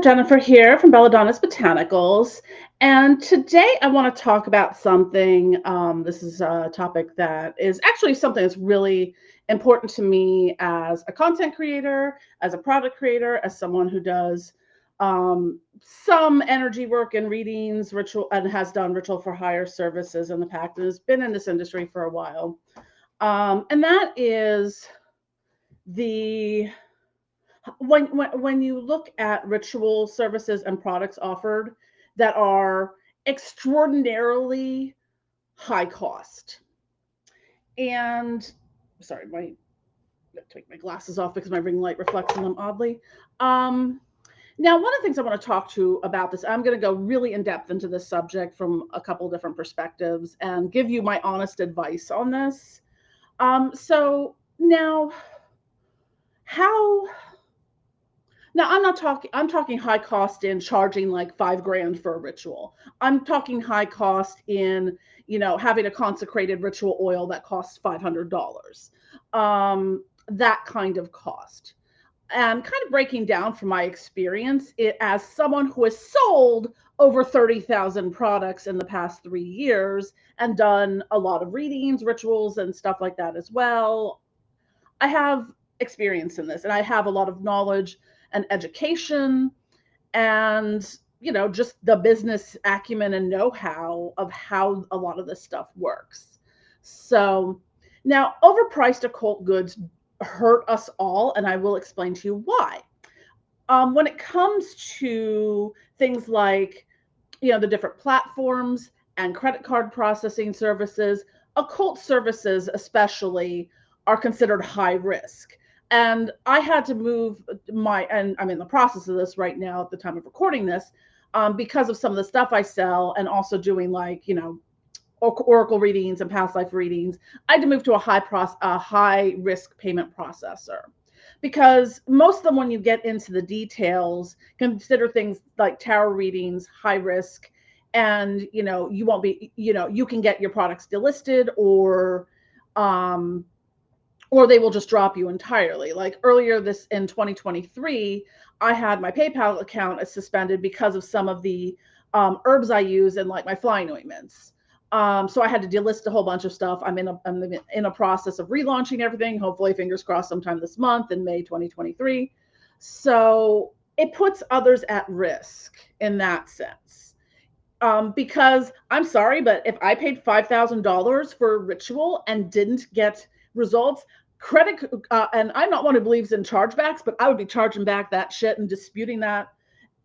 Jennifer here from Belladonna's Botanicals, and today I want to talk about something. This is a topic that is actually something that's really important to me as a content creator, as a product creator, as someone who does some energy work and readings, ritual, and has done ritual for hire services in the past, and has been in this industry for a while. And that is the when you look at ritual services and products offered that are extraordinarily high cost. And sorry, my take my glasses off because my ring light reflects on them oddly. Um, Now, one of the things I want to talk to about this, I'm going to go really in depth into this subject from a couple different perspectives and give you my honest advice on this. So now, how Now I'm talking high cost in charging like 5 grand for a ritual. I'm talking high cost in, having a consecrated ritual oil that costs $500. That kind of cost. And kind of breaking down from my experience, it as someone who has sold over 30,000 products in the past 3 years and done a lot of readings, rituals, and stuff like that as well. I have experience in this and I have a lot of knowledge and education and just the business acumen and know-how of how a lot of this stuff works. So now overpriced occult goods hurt us all, and I will explain to you why. When it comes to things like the different platforms and credit card processing services, occult services especially are considered high risk. And I had to move and I'm in the process of this right now at the time of recording this, because of some of the stuff I sell and also doing oracle readings and past life readings. I had to move to a high risk payment processor, because most of them, when you get into the details, consider things like tarot readings high risk, and you won't be, you can get your products delisted, or they will just drop you entirely. Like earlier this in 2023, I had my PayPal account suspended because of some of the herbs I use and like my flying ointments. So I had to delist a whole bunch of stuff. I'm in a process of relaunching everything. Hopefully, fingers crossed, sometime this month in May 2023. So it puts others at risk in that sense. Because I'm sorry, but if I paid $5,000 for a ritual and didn't get results, and I'm not one who believes in chargebacks, but I would be charging back that shit and disputing that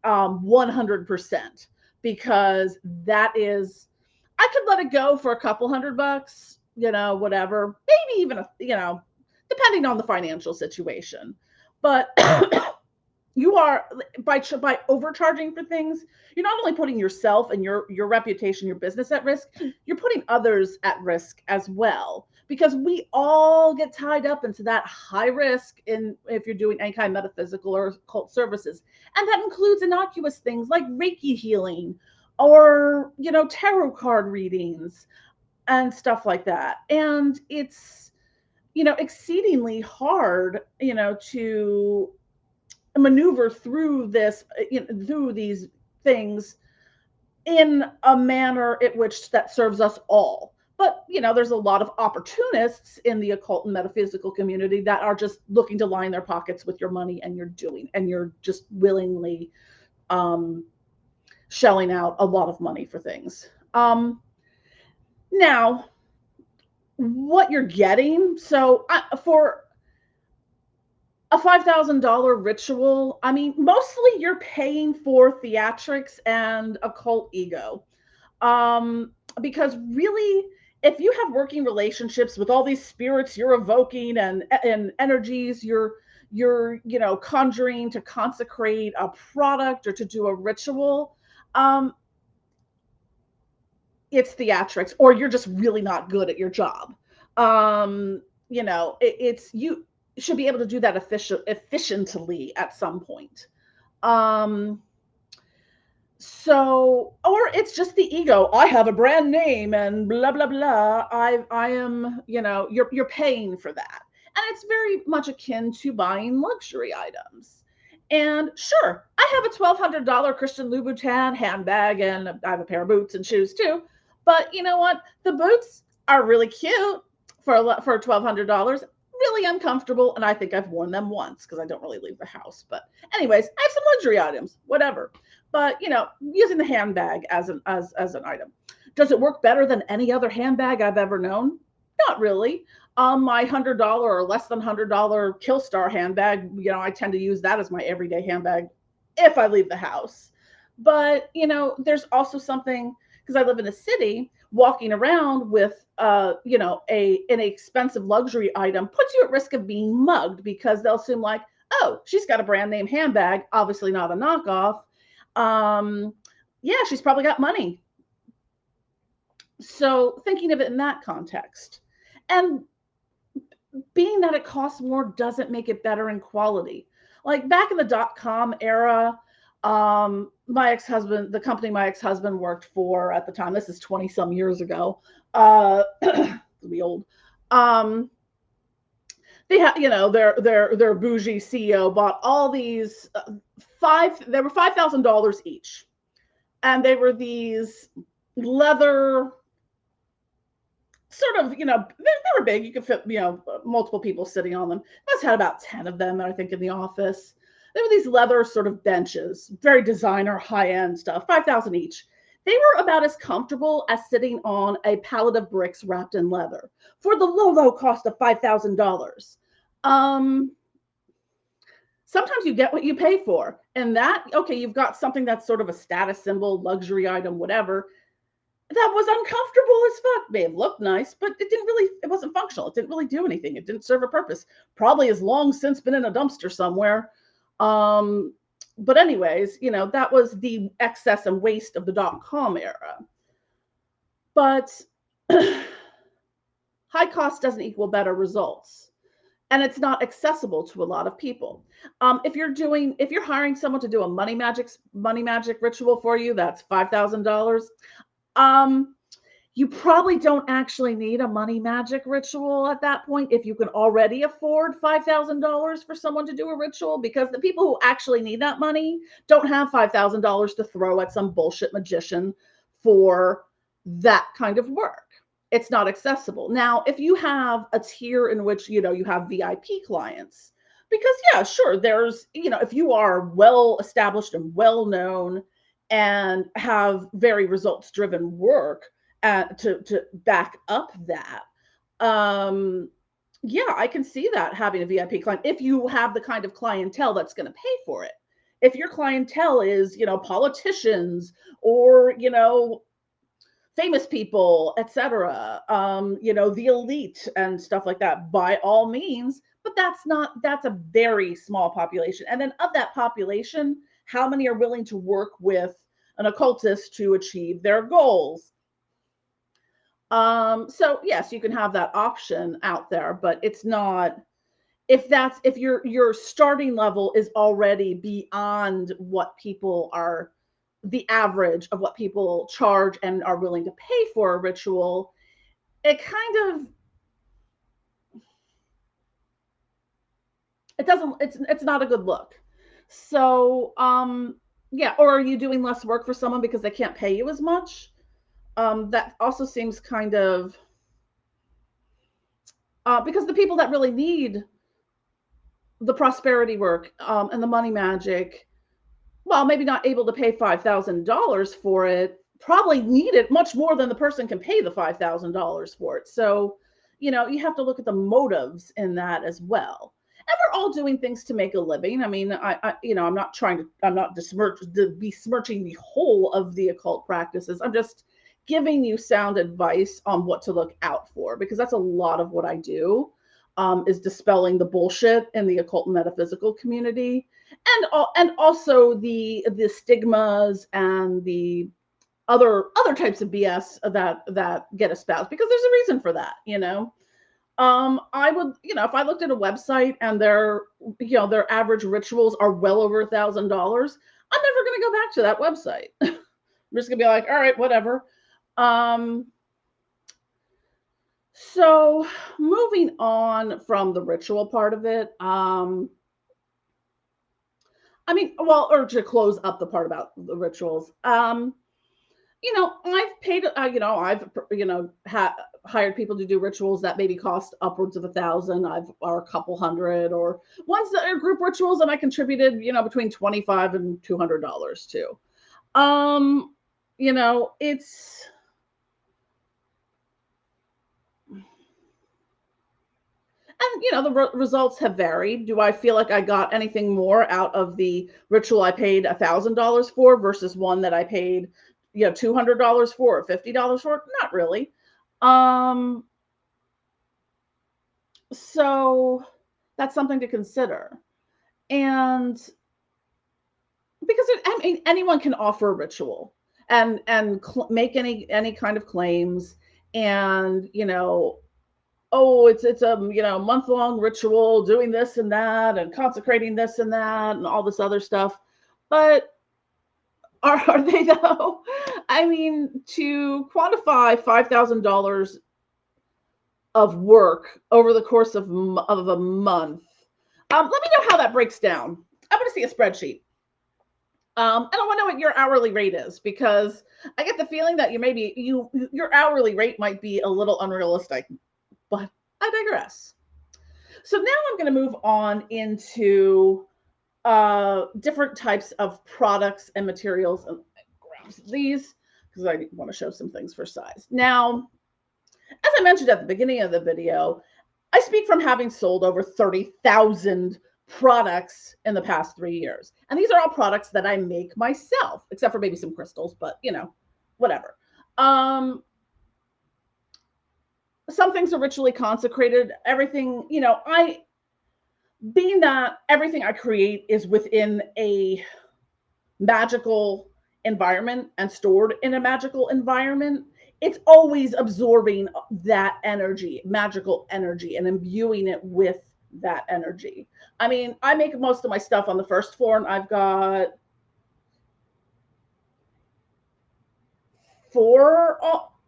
100%, because that is, I could let it go for a couple $100, whatever, maybe even depending on the financial situation. But you are, by overcharging for things, you're not only putting yourself and your reputation, your business at risk, you're putting others at risk as well, because we all get tied up into that high risk if you're doing any kind of metaphysical or occult services. And that includes innocuous things like Reiki healing or tarot card readings and stuff like that. And it's exceedingly hard to maneuver through through these things in a manner at which that serves us all. But there's a lot of opportunists in the occult and metaphysical community that are just looking to line their pockets with your money, and you're just willingly shelling out a lot of money for things. Now, what you're getting, so for a $5,000 ritual, I mean, mostly you're paying for theatrics and occult ego. Because really, if you have working relationships with all these spirits you're evoking and energies you're conjuring to consecrate a product or to do a ritual, it's theatrics, or you're just really not good at your job. It's you should be able to do that efficiently at some point. So, or it's just the ego. I have a brand name and blah blah blah. I am, you're paying for that. And it's very much akin to buying luxury items. And sure, I have a $1,200 Christian Louboutin handbag, and I have a pair of boots and shoes too. But you know what? The boots are really cute for $1,200. Really uncomfortable, and I think I've worn them once because I don't really leave the house. But anyways, I have some luxury items, whatever. But using the handbag as an item, does it work better than any other handbag I've ever known? Not really. My $100 or less than $100 Killstar handbag, I tend to use that as my everyday handbag if I leave the house. But there's also something, because I live in a city, walking around with a an expensive luxury item puts you at risk of being mugged, because they'll assume like, oh, she's got a brand name handbag, obviously not a knockoff. Yeah, she's probably got money. So thinking of it in that context. And being that it costs more doesn't make it better in quality. Like back in the .com era, my ex-husband, the company my ex-husband worked for at the time, this is 20 some years ago, it'll be old. They had, their bougie CEO bought all these they were $5,000 each. And they were these leather, sort of, they were big. You could fit, multiple people sitting on them. I must have had about 10 of them, I think, in the office. There were these leather sort of benches, very designer, high-end stuff, 5,000 each. They were about as comfortable as sitting on a pallet of bricks wrapped in leather for the low, low cost of $5,000. Sometimes you get what you pay for. And that, okay, you've got something that's sort of a status symbol, luxury item, whatever, that was uncomfortable as fuck. May have looked nice, but it wasn't functional. It didn't really do anything. It didn't serve a purpose. Probably has long since been in a dumpster somewhere. But anyways, that was the excess and waste of the .com era. But high cost doesn't equal better results. And it's not accessible to a lot of people. If you're hiring someone to do a money magic ritual for you, that's $5,000. You probably don't actually need a money magic ritual at that point if you can already afford $5,000 for someone to do a ritual, because the people who actually need that money don't have $5,000 to throw at some bullshit magician for that kind of work. It's not accessible. Now, if you have a tier in which, you have VIP clients, because yeah, sure, there's, if you are well established and well known and have very results driven work to back up that, yeah, I can see that having a VIP client, if you have the kind of clientele that's going to pay for it. If your clientele is, politicians or, famous people, etc., the elite and stuff like that, by all means. But that's a very small population. And then of that population, how many are willing to work with an occultist to achieve their goals? So yes, you can have that option out there, but it's not, if your starting level is already beyond what people are, the average of what people charge and are willing to pay for a ritual, it kind of, it's not a good look. So yeah, or are you doing less work for someone because they can't pay you as much? That also seems kind of, because the people that really need the prosperity work and the money magic, well, maybe not able to pay $5,000 for it, probably need it much more than the person can pay the $5,000 for it. So, you have to look at the motives in that as well. And we're all doing things to make a living. I mean, I'm not besmirching the whole of the occult practices. I'm just giving you sound advice on what to look out for, because that's a lot of what I do, is dispelling the bullshit in the occult and metaphysical community, and also the stigmas and the other types of BS that get espoused, because there's a reason for that. I would, if I looked at a website and their average rituals are well over $1,000, I'm never going to go back to that website. I'm just gonna be like, all right, whatever. So moving on from the ritual part of it, I mean, well, or to close up the part about the rituals. I've paid, I've, hired people to do rituals that maybe cost upwards of 1,000, or a couple hundred, or ones that are group rituals, and I contributed, between $25 and $200 too. Um, it's, and the results have varied. Do I feel like I got anything more out of the ritual I paid $1,000 for versus one that I paid, $200 for or $50 for? Not really. Um, so that's something to consider. And because I mean, anyone can offer a ritual and make any kind of claims, and oh, it's a month long ritual doing this and that and consecrating this and that and all this other stuff. But are they though? I mean, to quantify $5,000 of work over the course of a month. Let me know how that breaks down. I want to see a spreadsheet. And I want to know what your hourly rate is, because I get the feeling that your hourly rate might be a little unrealistic, but I digress. So now I'm going to move on into different types of products and materials. And I grab these because I want to show some things for size. Now, as I mentioned at the beginning of the video, I speak from having sold over 30,000 products in the past 3 years. And these are all products that I make myself, except for maybe some crystals, but whatever. Some things are ritually consecrated. Everything, being that everything I create is within a magical environment and stored in a magical environment, it's always absorbing that energy, magical energy, and imbuing it with that energy. I mean, I make most of my stuff on the first floor, and I've got 4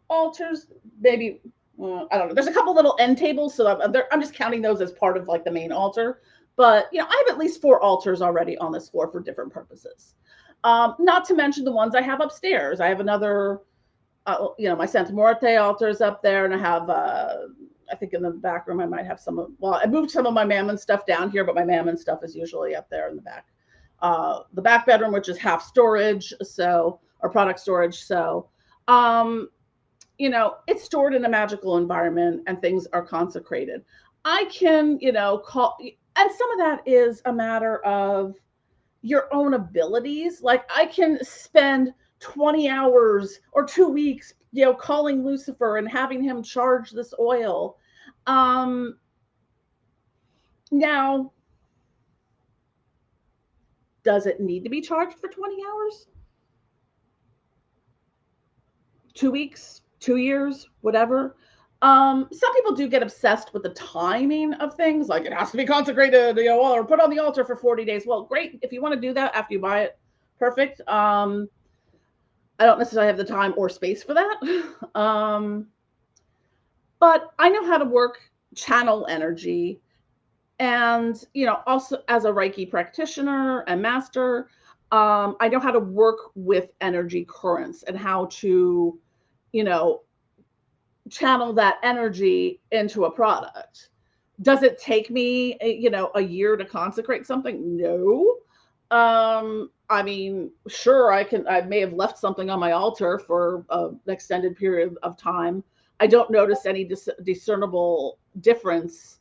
altars, maybe. I don't know. There's a couple little end tables, so I'm just counting those as part of like the main altar. But I have at least 4 altars already on this floor for different purposes. Not to mention the ones I have upstairs. I have another, my Santa Muerte altars up there, and I have, I think in the back room I might have I moved some of my Mammon stuff down here, but my Mammon stuff is usually up there in the back. The back bedroom, which is half storage, or product storage, it's stored in a magical environment and things are consecrated. I can, call, and some of that is a matter of your own abilities. Like I can spend 20 hours or 2 weeks, calling Lucifer and having him charge this oil. Now, does it need to be charged for 20 hours? 2 weeks, 2 years, whatever. Some people do get obsessed with the timing of things, like it has to be consecrated, or put on the altar for 40 days. Well, great. If you want to do that after you buy it, perfect. I don't necessarily have the time or space for that. But I know how to channel energy. And, also as a Reiki practitioner and master, I know how to work with energy currents and how to, channel that energy into a product. Does it take me, a year to consecrate something? No. I mean, sure, I may have left something on my altar for an extended period of time. I don't notice any discernible difference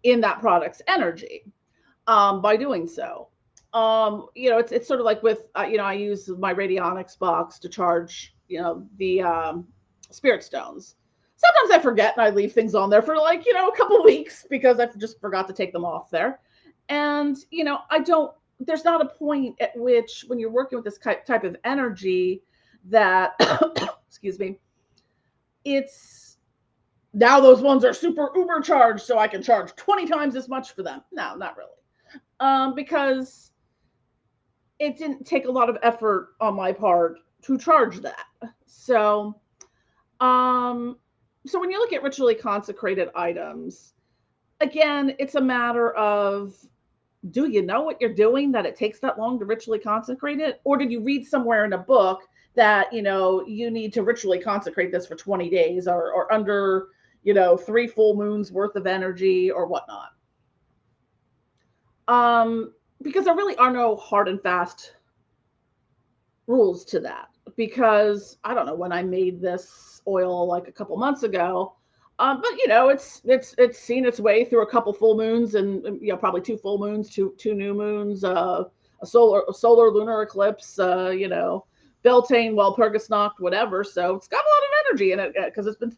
in that product's energy by doing so. It's sort of like with, I use my radionics box to charge, the spirit stones. Sometimes I forget and I leave things on there for like, a couple of weeks because I just forgot to take them off there. And, there's not a point at which when you're working with this type of energy that, excuse me, it's now those ones are super uber charged, so I can charge 20 times as much for them. No, not really. Because it didn't take a lot of effort on my part to charge that. So when you look at ritually consecrated items, again, it's a matter of do you know what you're doing that it takes that long to ritually consecrate it? Or did you read somewhere in a book that, you need to ritually consecrate this for 20 days or under, 3 full moons worth of energy or whatnot? Because there really are no hard and fast rules to that. Because I don't know when I made this oil like a couple months ago, but it's seen its way through a couple full moons and probably 2 full moons, two new moons, a solar lunar eclipse, Beltane, Walpurgis Nacht, whatever. So it's got a lot of energy in it because it's been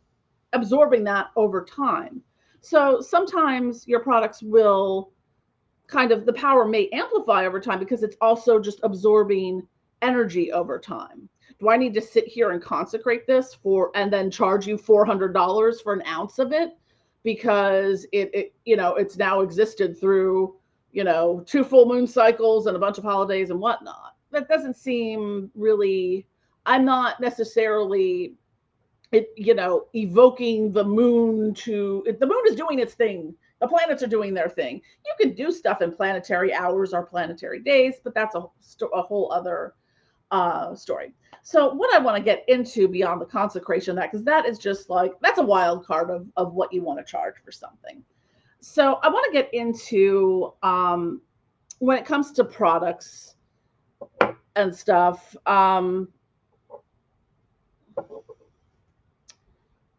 absorbing that over time. So sometimes your products will the power may amplify over time because it's also just absorbing energy over time. Do I need to sit here and consecrate this and then charge you $400 for an ounce of it because it's now existed through 2 full moon cycles and a bunch of holidays and whatnot? That doesn't seem really. I'm not necessarily evoking the moon the moon is doing its thing. The planets are doing their thing. You can do stuff in planetary hours or planetary days, but that's a whole other story. So what I want to get into beyond the consecration of that, because that is just that's a wild card of what you want to charge for something. So I want to get into when it comes to products and stuff.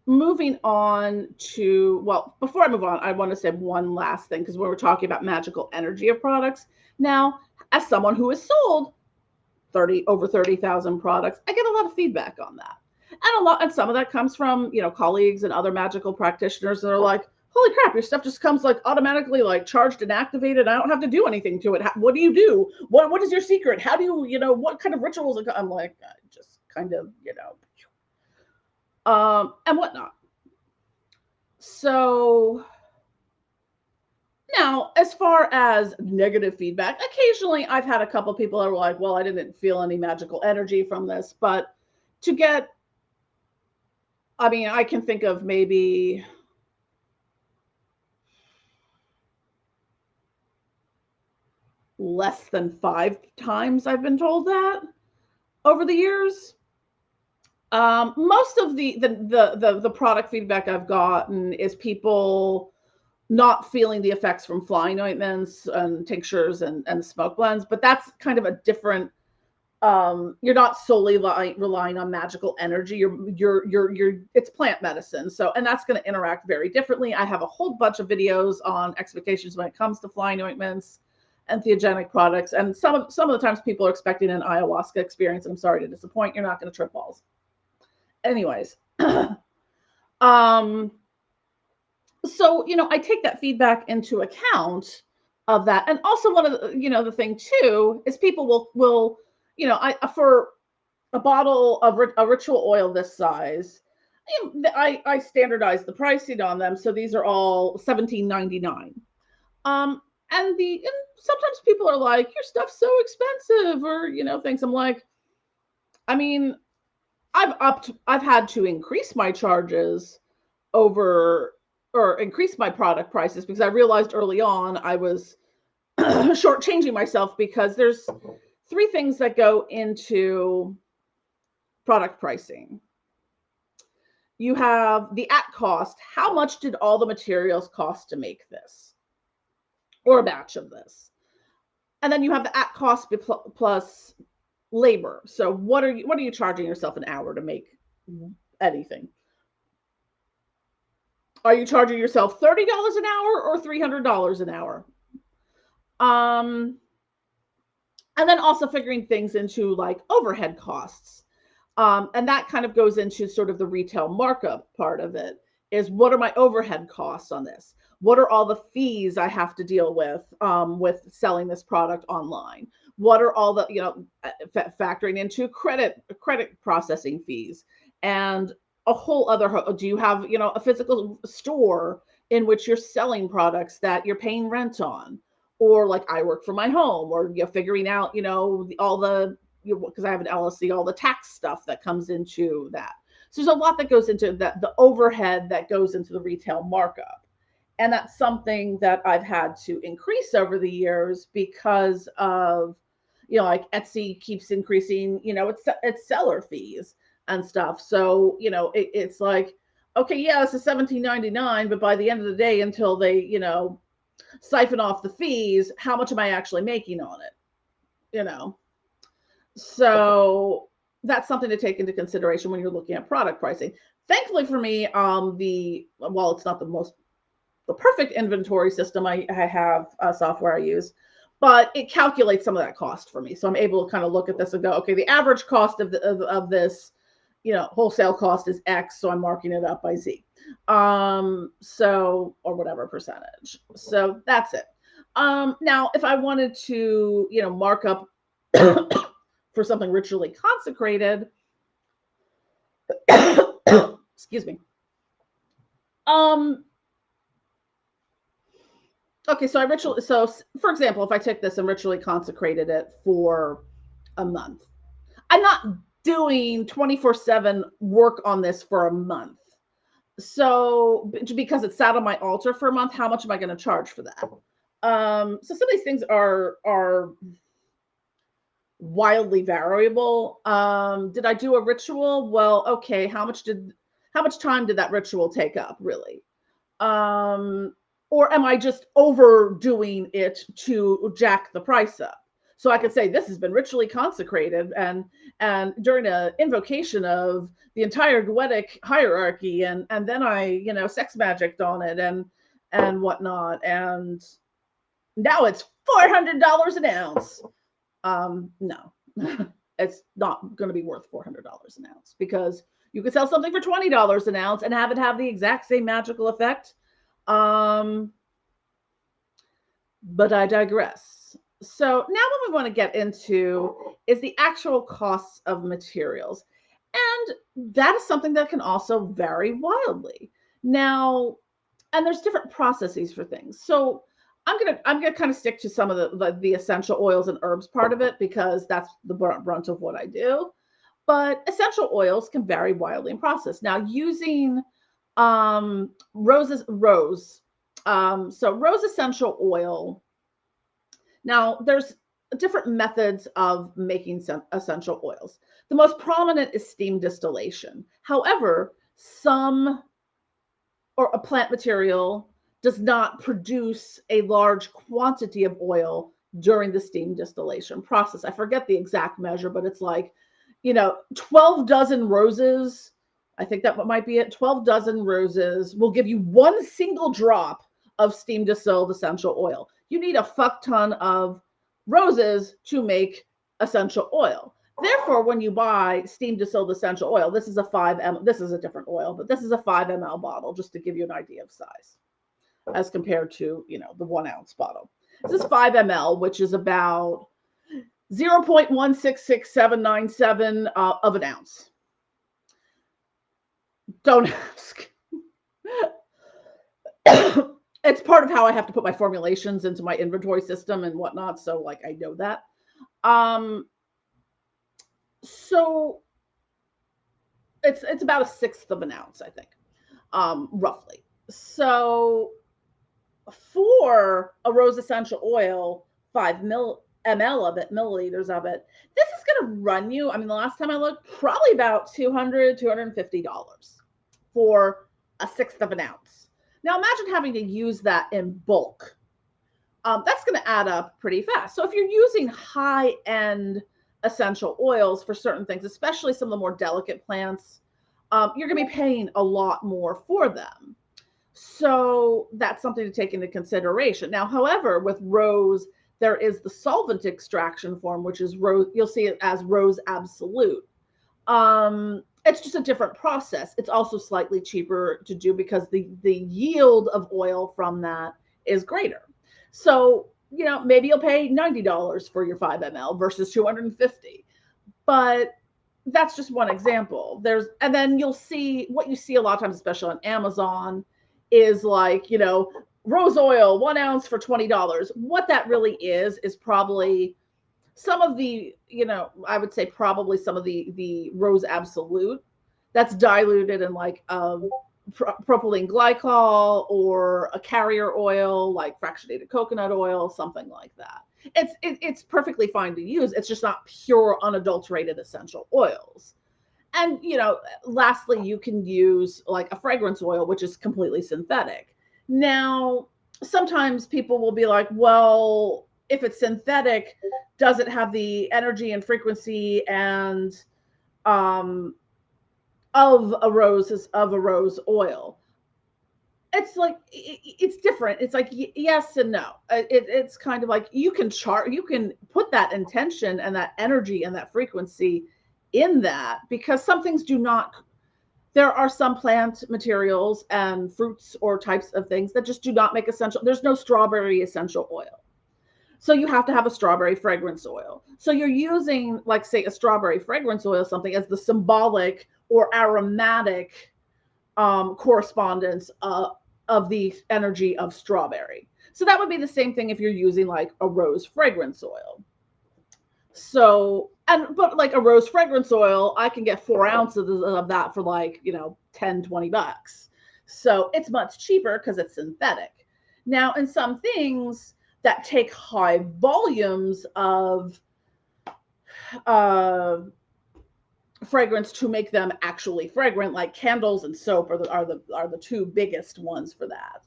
Moving on to, well, before I move on, I want to say one last thing, because when we're talking about magical energy of products, now, as someone who has sold over 30,000 products, I get a lot of feedback on that. And some of that comes from, colleagues and other magical practitioners that are like, holy crap, your stuff just comes automatically charged and activated. I don't have to do anything to it. What do you do? What is your secret? How do you, what kind of rituals? I'm like, just kind of, and whatnot. So now, as far as negative feedback, occasionally I've had a couple people that were like, well, I didn't feel any magical energy from this, but I can think of maybe less than 5 times I've been told that over the years. Most of the product feedback I've gotten is people not feeling the effects from flying ointments and tinctures and smoke blends, but that's kind of a different. You're not solely relying on magical energy. It's plant medicine. So, and that's going to interact very differently. I have a whole bunch of videos on expectations when it comes to flying ointments and theogenic products. And some of the times people are expecting an ayahuasca experience. And I'm sorry to disappoint. You're not going to trip balls. Anyways, so, I take that feedback into account of that. And also one of the thing too, is people will, for a bottle of a ritual oil this size, I standardize the pricing on them. So these are all $17.99. And sometimes people are like, your stuff's so expensive, or, things. I'm like, I've had to increase my charges or increase my product prices because I realized early on I was shortchanging myself, because there's 3 things that go into product pricing. You have the at cost. How much did all the materials cost to make this or a batch of this? And then you have the at cost plus labor. So what are you charging yourself an hour to make anything? Are you charging yourself $30 an hour or $300 an hour? And then also figuring things into overhead costs. And that kind of goes into sort of the retail markup part of it, is what are my overhead costs on this? What are all the fees I have to deal with selling this product online? What are all the, factoring into credit processing fees and a whole other, do you have, a physical store in which you're selling products that you're paying rent on? Or I work from my home, or figuring out, all the, because I have an LLC, all the tax stuff that comes into that. So there's a lot that goes into that, the overhead that goes into the retail markup. And that's something that I've had to increase over the years because of, like Etsy keeps increasing, it's seller fees and stuff. So, it's like, okay, yeah, this is $17.99, but by the end of the day, until they, siphon off the fees, how much am I actually making on it? So that's something to take into consideration when you're looking at product pricing. Thankfully for me, while it's not the perfect inventory system, I have software I use, but it calculates some of that cost for me. So I'm able to kind of look at this and go, okay, the average cost of this, wholesale cost is X, so I'm marking it up by Z. So, or whatever percentage. So that's it. Now, if I wanted to, mark up for something ritually consecrated, excuse me. Okay, so for example, if I took this and ritually consecrated it for a month, I'm not doing 24/7 work on this for a month. So because it sat on my altar for a month, how much am I going to charge for that? So some of these things are wildly variable. Did I do a ritual? Well, okay, how much time did that ritual take up, really? Or am I just overdoing it to jack the price up? So I could say this has been ritually consecrated, and during an invocation of the entire Goetic hierarchy, and then I sex magicked on it and whatnot, and now it's $400 an ounce. No, it's not going to be worth $400 an ounce, because you could sell something for $20 an ounce and have it have the exact same magical effect. But I digress. So now what we want to get into is the actual costs of materials. And that is something that can also vary wildly. Now, and there's different processes for things. So I'm gonna kind of stick to some of the essential oils and herbs part of it, because that's the brunt of what I do. But essential oils can vary wildly in process. Now, using rose essential oil. Now, there's different methods of making essential oils. The most prominent is steam distillation. However, a plant material does not produce a large quantity of oil during the steam distillation process. I forget the exact measure, but it's like, 12 dozen roses. I think that might be it. 12 dozen roses will give you one single drop of steam distilled essential oil. You need a fuck ton of roses to make essential oil. Therefore, when you buy steam distilled essential oil, this is a 5 ml. This is a different oil, but this is a 5 ml bottle, just to give you an idea of size, as compared to, the 1 ounce bottle. This is 5 ml, which is about 0.166797 of an ounce. Don't ask. It's part of how I have to put my formulations into my inventory system and whatnot. So like, I know that. So it's about a sixth of an ounce, I think, roughly. So for a rose essential oil, 5 ml of it, milliliters of it, this is going to run you, the last time I looked, probably about $200, $250 for a sixth of an ounce. Now imagine having to use that in bulk. That's going to add up pretty fast. So if you're using high-end essential oils for certain things, especially some of the more delicate plants, you're going to be paying a lot more for them. So that's something to take into consideration. Now, however, with rose, there is the solvent extraction form, which is rose. You'll see it as rose absolute. It's just a different process. It's also slightly cheaper to do because the yield of oil from that is greater. So, maybe you'll pay $90 for your 5 ml versus $250. But that's just one example. And then you'll see what you see a lot of times, especially on Amazon, is like, rose oil, 1 ounce for $20. What that really is probably some of the, I would say probably some of the rose absolute that's diluted in like propylene glycol or a carrier oil like fractionated coconut oil, something like that. It's perfectly fine to use. It's just not pure unadulterated essential oils. And lastly, you can use like a fragrance oil, which is completely synthetic. Now, sometimes people will be like, well, if it's synthetic, does it have the energy and frequency and um, of a rose oil? It's like it's different. It's like yes and no. It's kind of like you can put that intention and that energy and that frequency in that, because some things do not. There are some plant materials and fruits or types of things that just do not make essential. There's no strawberry essential oil. So you have to have a strawberry fragrance oil. So you're using, like, say, a strawberry fragrance oil, something as the symbolic or aromatic correspondence of the energy of strawberry. So that would be the same thing if you're using like a rose fragrance oil. So, but like a rose fragrance oil, I can get 4 ounces of that for like, $10-20. So it's much cheaper because it's synthetic. Now, in some things that take high volumes of fragrance to make them actually fragrant, like candles and soap are the two biggest ones for that.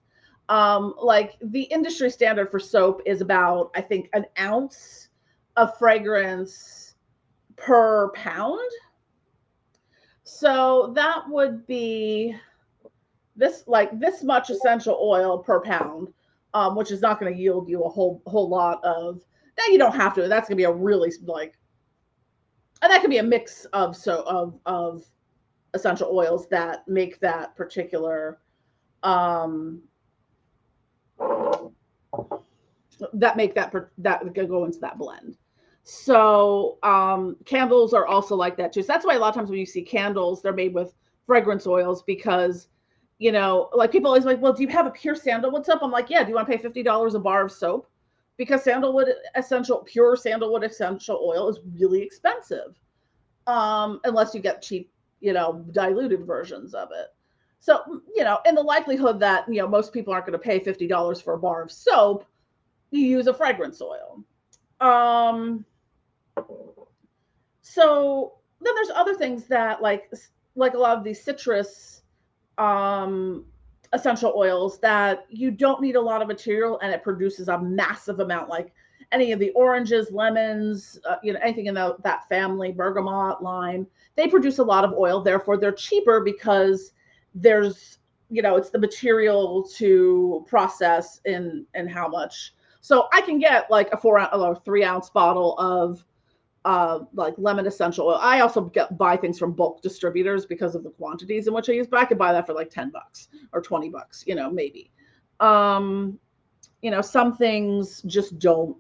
Like the industry standard for soap is about, I think, an ounce of fragrance per pound. So that would be this much essential oil per pound, which is not going to yield you a whole lot of. Now you don't have to. That's going to be a really and that could be a mix of essential oils that make that particular that go into that blend. So candles are also like that too. So that's why a lot of times when you see candles, they're made with fragrance oils, because like people always like, well, do you have a pure sandalwood soap? I'm like, yeah. Do you want to pay $50 a bar of soap? Because pure sandalwood essential oil is really expensive, unless you get cheap, diluted versions of it. So, in the likelihood that, most people aren't going to pay $50 for a bar of soap, you use a fragrance oil. So then there's other things that like a lot of these citrus essential oils that you don't need a lot of material and it produces a massive amount, like any of the oranges, lemons, anything in that family, bergamot, lime, they produce a lot of oil. Therefore, they're cheaper because there's, it's the material to process in how much. So I can get like a 3-ounce bottle of like lemon essential oil. I also buy things from bulk distributors because of the quantities in which I use, but I could buy that for like $10 or $20, maybe. Some things just don't.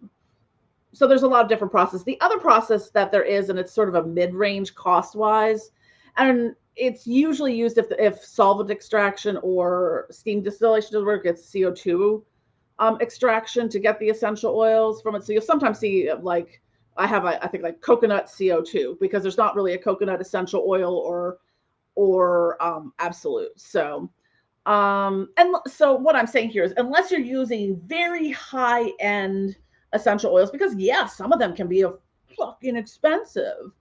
So there's a lot of different processes. The other process that there is, and it's sort of a mid-range cost-wise, and it's usually used if solvent extraction or steam distillation doesn't work, it's CO2 extraction to get the essential oils from it. So you'll sometimes see like, I think like coconut CO2, because there's not really a coconut essential oil or absolute. So, and so what I'm saying here is, unless you're using very high end essential oils, because some of them can be fucking expensive.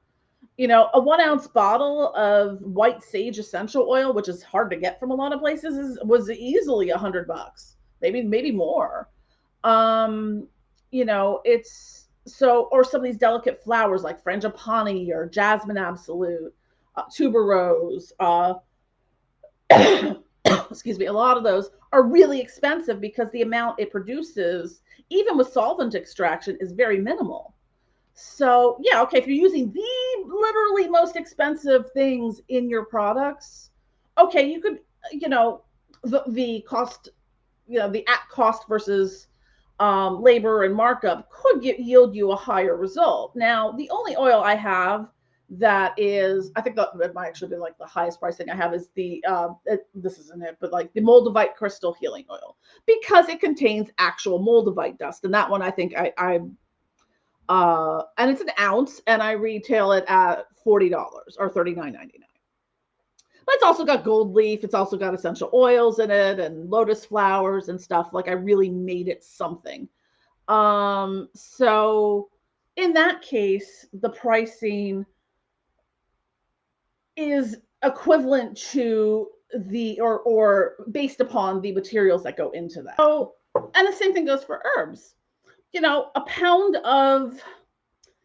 A 1-ounce bottle of white sage essential oil, which is hard to get from a lot of places, was easily $100, maybe more. It's so, or some of these delicate flowers like frangipani or jasmine absolute, tuberose, excuse me, a lot of those are really expensive because the amount it produces, even with solvent extraction, is very minimal. So okay, if you're using the literally most expensive things in your products, okay, you could, the cost, the at cost versus labor and markup could yield you a higher result. Now, the only oil I have that is, I think that it might actually be like the highest price thing I have is this isn't it, but like the Moldavite crystal healing oil, because it contains actual Moldavite dust. And that one, I think and it's an ounce, and I retail it at $40 or $39.99. But it's also got gold leaf. It's also got essential oils in it and lotus flowers and stuff. Like I really made it something. So in that case, the pricing is equivalent to the or based upon the materials that go into that. So, and the same thing goes for herbs. A pound of,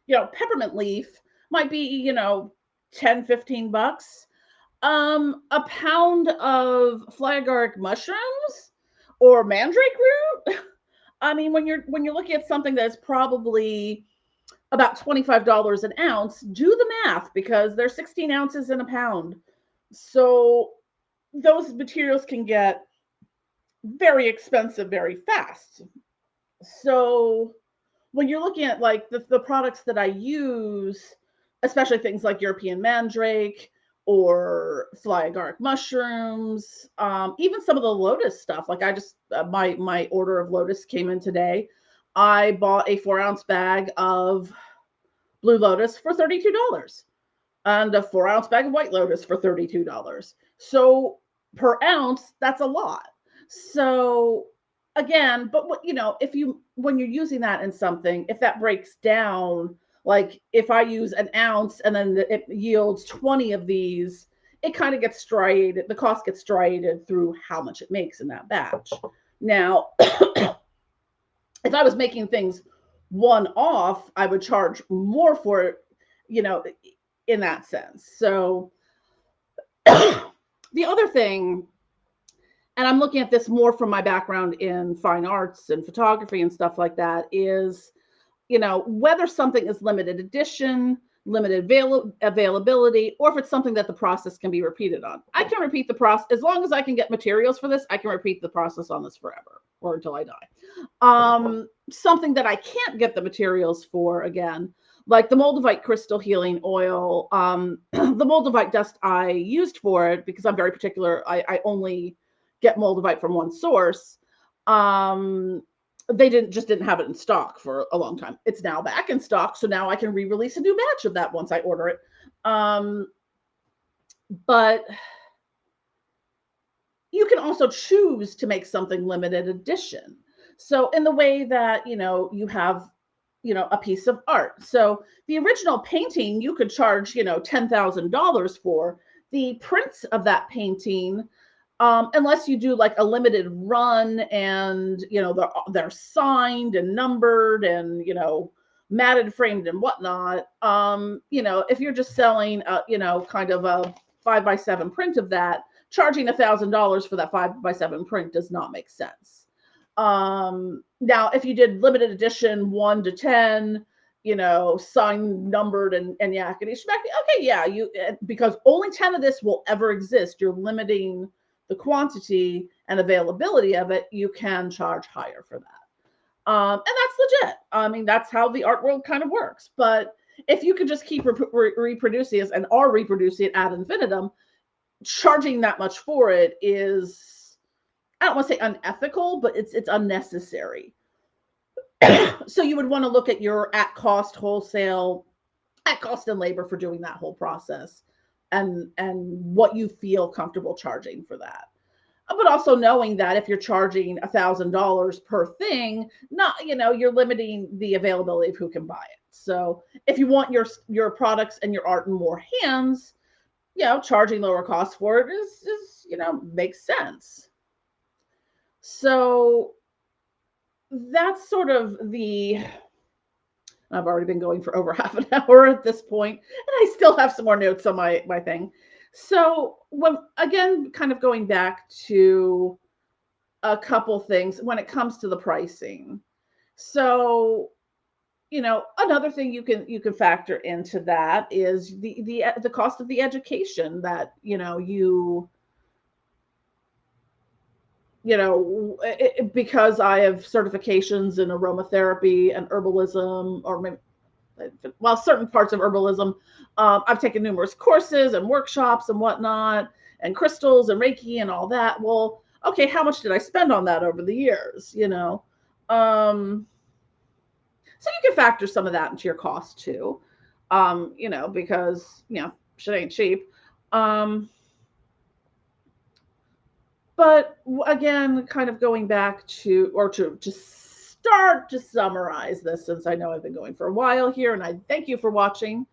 peppermint leaf might be, 10, $15. A pound of fly agaric mushrooms or mandrake root. I mean, when you're looking at something that's probably about $25 an ounce, do the math because there's 16 ounces in a pound. So those materials can get very expensive very fast. So when you're looking at like the products that I use, especially things like European mandrake or fly agaric mushrooms, even some of the lotus stuff. Like I just my order of lotus came in today. I bought a 4-ounce bag of blue lotus for $32 and a 4-ounce bag of white lotus for $32. So per ounce, that's a lot. So again, but what, if when you're using that in something, if that breaks down, like if I use an ounce and then it yields 20 of these, it kind of gets striated. The cost gets striated through how much it makes in that batch. Now, if I was making things one off, I would charge more for it, in that sense. So the other thing, and I'm looking at this more from my background in fine arts and photography and stuff like that, is, whether something is limited edition, limited availability, or if it's something that the process can be repeated on. I can repeat the process as long as I can get materials for this. I can repeat the process on this forever or until I die. Something that I can't get the materials for, again, like the Moldavite crystal healing oil, the Moldavite dust I used for it, because I'm very particular, I only get Moldavite from one source. They didn't have it in stock for a long time. It's now back in stock, so now I can re-release a new batch of that once I order it. But you can also choose to make something limited edition. So in the way that, you have, a piece of art. So the original painting you could charge, $10,000 for. The prints of that painting, unless you do like a limited run and, they're signed and numbered and, matted, framed and whatnot. If you're just selling, kind of a 5x7 print of that, charging $1,000 for that 5x7 print does not make sense. Now, if you did limited edition 1 to 10, signed, numbered, and yakety schmacky, okay, yeah, because only 10 of this will ever exist. You're limiting the quantity and availability of it. You can charge higher for that. And that's legit. I mean, that's how the art world kind of works. But if you could just keep reproducing this and are reproducing it ad infinitum, charging that much for it is, I don't want to say unethical, but it's unnecessary. So you would want to look at your at cost wholesale, at cost and labor for doing that whole process, and what you feel comfortable charging for that. But also knowing that if you're charging $1,000 per thing, you're limiting the availability of who can buy it. So if you want your products and your art in more hands, charging lower costs for it is makes sense. So that's sort of I've already been going for over half an hour at this point, and I still have some more notes on my thing. So again, kind of going back to a couple things when it comes to the pricing. So, another thing you can factor into that is the cost of the education that, because I have certifications in aromatherapy and herbalism, or maybe, certain parts of herbalism. I've taken numerous courses and workshops and whatnot, and crystals and Reiki and all that. Well, okay, how much did I spend on that over the years? So you can factor some of that into your cost too, because shit ain't cheap. But again, kind of going back to, or to start to summarize this, since I know I've been going for a while here, and I thank you for watching.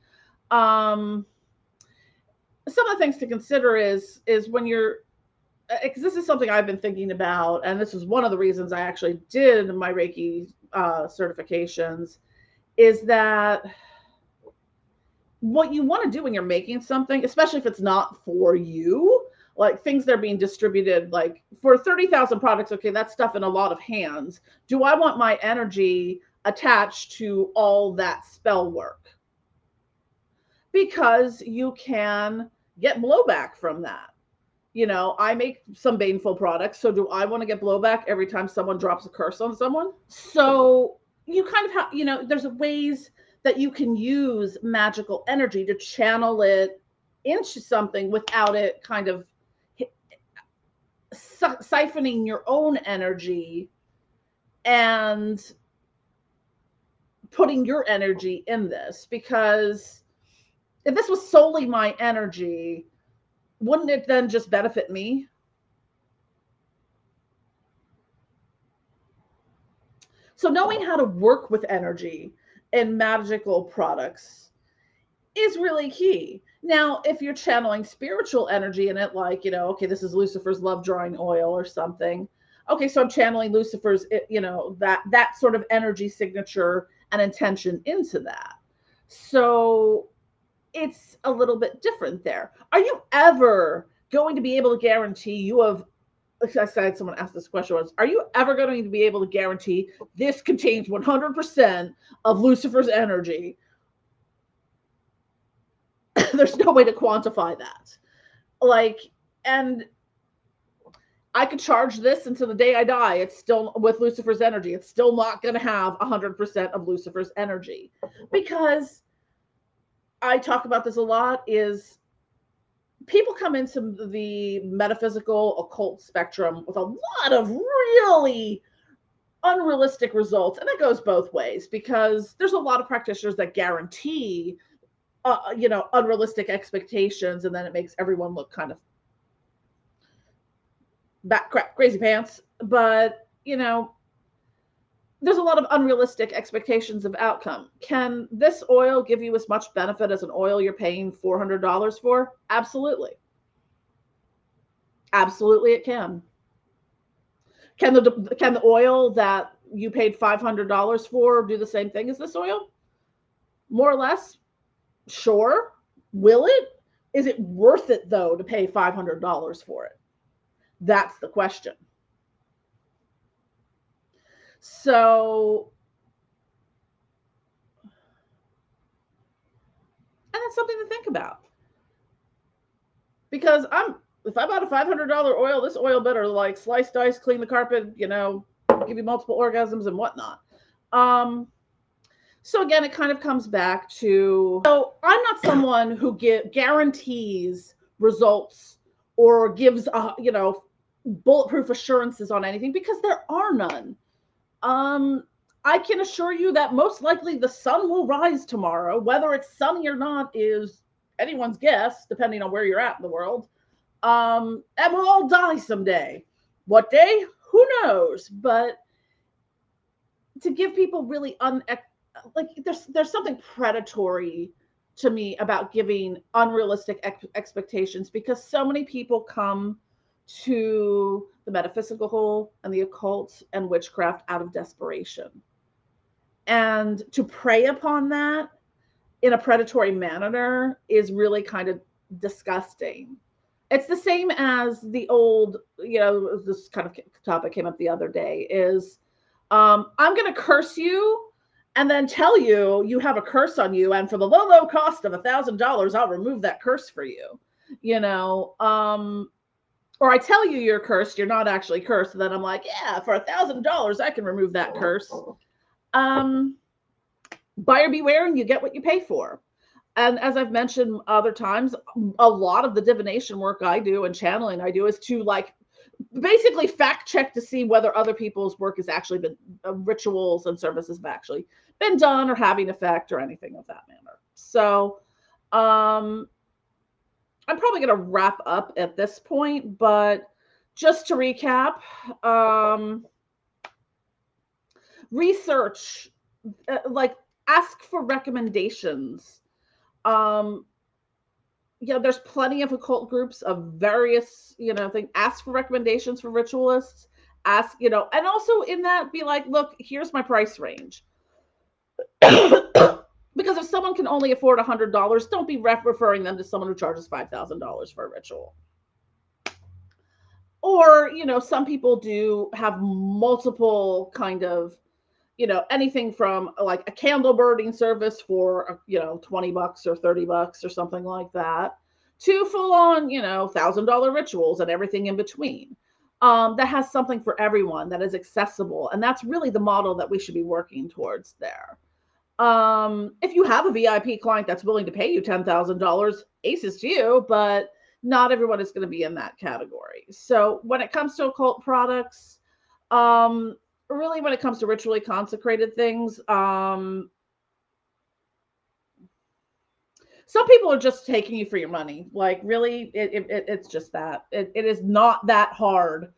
Some of the things to consider is when you're, because this is something I've been thinking about, and this is one of the reasons I actually did my Reiki certifications, is that what you want to do when you're making something, especially if it's not for you, like things that are being distributed, like for 30,000 products, okay, that's stuff in a lot of hands. Do I want my energy attached to all that spell work? Because you can get blowback from that. I make some baneful products, so do I want to get blowback every time someone drops a curse on someone? So you kind of have, there's ways that you can use magical energy to channel it into something without it kind of siphoning your own energy and putting your energy in this. Because if this was solely my energy, wouldn't it then just benefit me? So knowing how to work with energy in magical products is really key. Now, if you're channeling spiritual energy in it, like, okay, this is Lucifer's love drawing oil or something. Okay, so I'm channeling Lucifer's, that sort of energy signature and intention into that. So it's a little bit different there. Are you ever going to be able to guarantee you have, I said, someone asked this question once, are you ever going to be able to guarantee this contains 100% of Lucifer's energy? There's no way to quantify that. And I could charge this until the day I die. It's still with Lucifer's energy. It's still not going to have 100% of Lucifer's energy, because I talk about this a lot, is people come into the metaphysical occult spectrum with a lot of really unrealistic results. And that goes both ways, because there's a lot of practitioners that guarantee, unrealistic expectations, and then it makes everyone look kind of crazy pants. But, there's a lot of unrealistic expectations of outcome. Can this oil give you as much benefit as an oil you're paying $400 for? Absolutely. Absolutely, it can. Can the oil that you paid $500 for do the same thing as this oil? More or less? Sure. Will it? Is it worth it, though, to pay $500 for it? That's the question. So, and that's something to think about. Because if I bought a $500 oil, this oil better like slice, dice, clean the carpet, give you multiple orgasms and whatnot. So again, it kind of comes back to, so I'm not someone who guarantees results or gives, bulletproof assurances on anything, because there are none. I can assure you that most likely the sun will rise tomorrow. Whether it's sunny or not is anyone's guess, depending on where you're at in the world. And we'll all die someday. What day? Who knows? But to give people really there's something predatory to me about giving unrealistic expectations, because so many people come to the metaphysical and the occult and witchcraft out of desperation. And to prey upon that in a predatory manner is really kind of disgusting. It's the same as the old, this kind of topic came up the other day, is I'm going to curse you and then tell you you have a curse on you, and for the low cost of $1,000, I'll remove that curse for you. Or I tell you you're cursed, you're not actually cursed, and then I'm like, yeah, for $1,000 I can remove that curse. Buyer beware, and you get what you pay for. And as I've mentioned other times, a lot of the divination work I do and channeling I do is to basically fact check to see whether other people's work has actually been, rituals and services have actually been done or having effect or anything of that manner. So I'm probably going to wrap up at this point, but just to recap, research, like ask for recommendations. Um, there's plenty of occult groups of various, things. Ask for recommendations for ritualists. Ask, and also in that, be like, look, here's my price range. Because if someone can only afford $100, don't be referring them to someone who charges $5,000 for a ritual. Or, some people do have multiple kind of, anything from like a candle burning service for, $20 or $30 or something like that, to full on, $1,000 rituals and everything in between. That has something for everyone, that is accessible. And that's really the model that we should be working towards there. If you have a VIP client that's willing to pay you $10,000, aces to you, but not everyone is going to be in that category. So when it comes to occult products, really when it comes to ritually consecrated things, some people are just taking you for your money. Like, really, it's just that. It is not that hard.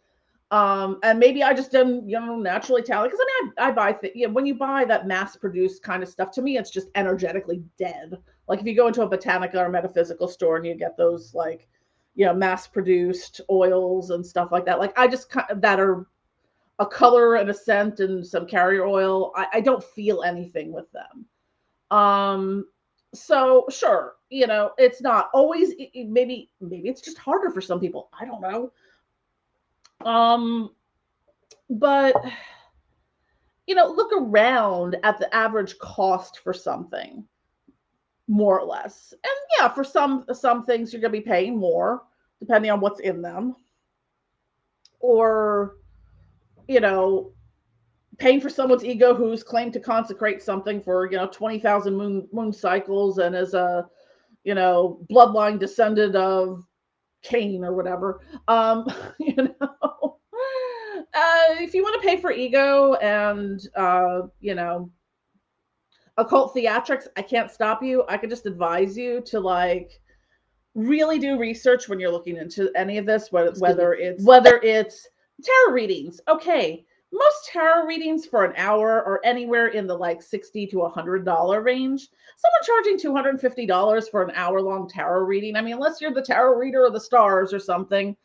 And maybe I just am, naturally talented. Because I buy when you buy that mass-produced kind of stuff, to me, it's just energetically dead. Like if you go into a botanica or metaphysical store and you get those like, mass-produced oils and stuff like that. Like I just that are a color and a scent and some carrier oil. I don't feel anything with them. So sure, it's not always. Maybe it's just harder for some people. I don't know. But look around at the average cost for something, more or less. And yeah, for some things you're going to be paying more depending on what's in them. Or, paying for someone's ego who's claimed to consecrate something for, 20,000 moon cycles and is a, bloodline descendant of Cain or whatever. If you want to pay for ego and, occult theatrics, I can't stop you. I can just advise you to like really do research when you're looking into any of this, whether it's tarot readings. Okay. Most tarot readings for an hour are anywhere in the like $60 to $100 range. Someone charging $250 for an hour-long tarot reading. I mean, unless you're the tarot reader of the stars or something.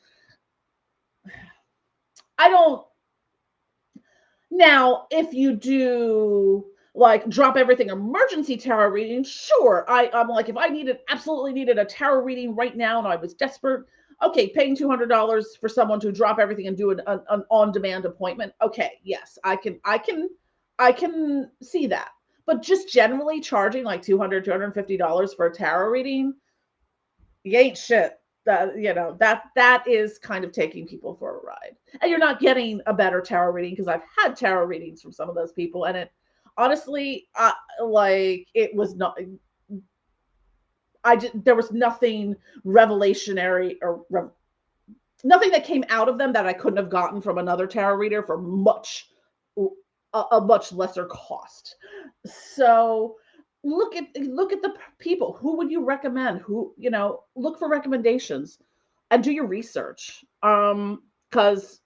Now, if you do like drop everything emergency tarot reading, sure. I'm like, if I absolutely needed a tarot reading right now and I was desperate, okay, paying $200 for someone to drop everything and do an on-demand appointment. Okay, yes, I can see that. But just generally charging like $200, $250 for a tarot reading, you ain't shit. That is kind of taking people for a ride. And you're not getting a better tarot reading, because I've had tarot readings from some of those people, and it honestly, it was not. There was nothing revelationary or nothing that came out of them that I couldn't have gotten from another tarot reader for a much lesser cost. So look at the people. Who would you recommend? Look for recommendations and do your research. Because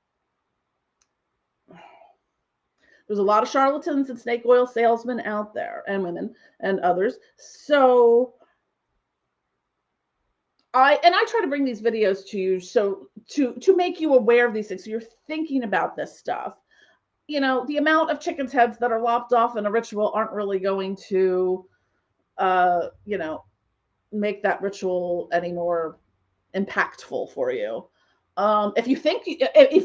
there's a lot of charlatans and snake oil salesmen out there, and women and others. So I try to bring these videos to you so to make you aware of these things, so you're thinking about this stuff. The amount of chickens' heads that are lopped off in a ritual aren't really going to make that ritual any more impactful for you. If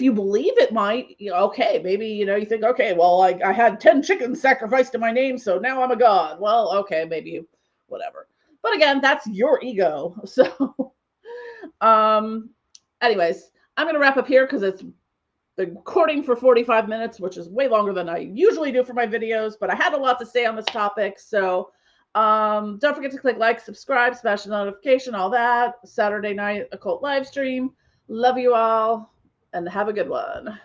you believe it might, okay, maybe, you think, okay, well, I had 10 chickens sacrificed in my name, so now I'm a god. Well, okay, maybe whatever. But again, that's your ego. So, anyways, I'm going to wrap up here because it's been recording for 45 minutes, which is way longer than I usually do for my videos, but I had a lot to say on this topic. So, don't forget to click like, subscribe, smash the notification, all that. Saturday night occult live stream. Love you all and have a good one.